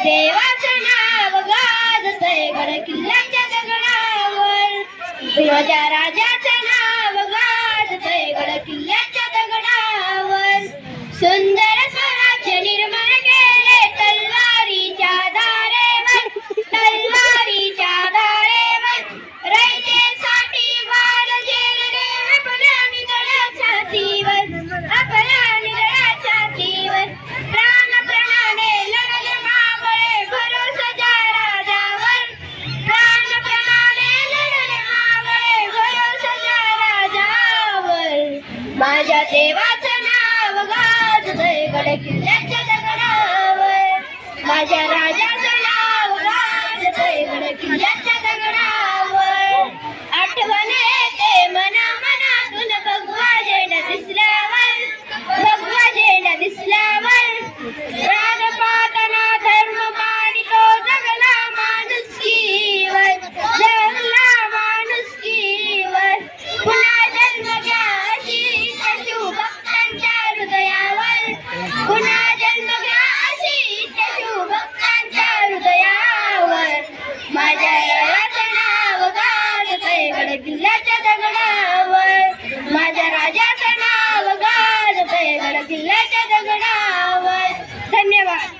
देवाचं नाव गाजतंय गड किल्ल्याच्या दगडावर, माझ्या राजाचं नाव गाजतंय गड किल्ल्याच्या दगडावर. सुंदर स्वराज्य निर्माण केले तलवारीच्या धारेवर, तलवारीच्या धारेवर. रयतेसाठी वार झेलले आपल्या निधड्या छातीवर, आपल्या निधड्या छातीवर. प्राणाने लढले मावळे भरोसाच्या राजावर, प्राणाने लढले मावळे भरोसाच्या राजावर. माझ्या देवाचं नाव गाजतंय गड किल्ल्याच्या दगडावर, माझ्या राजाचं नाव गाजतंय गड किल्ल्याच्या दगडावर. आठवण येते मना मनातून भगवा झेंडा दिसल्यावर, भगवा झेंडा दिसल्यावर. राजपाटाना धर्म मानितो जगला माणुसकीवर, जगला माणुसकीवर. पुन्हा जन्म घ्या अशी इच्छा शिवभक्तांच्या हृदयावर, पुन्हा जन्म घ्या अशी इच्छा शिवभक्तांच्या हृदयावर. माझ्या राजाचं नाव गाजतंय गड किल्ल्याच्या दगडावर, माझ्या राजाचं नाव गाजतंय गड किल्ल्याच्या दगडावर. धन्यवाद.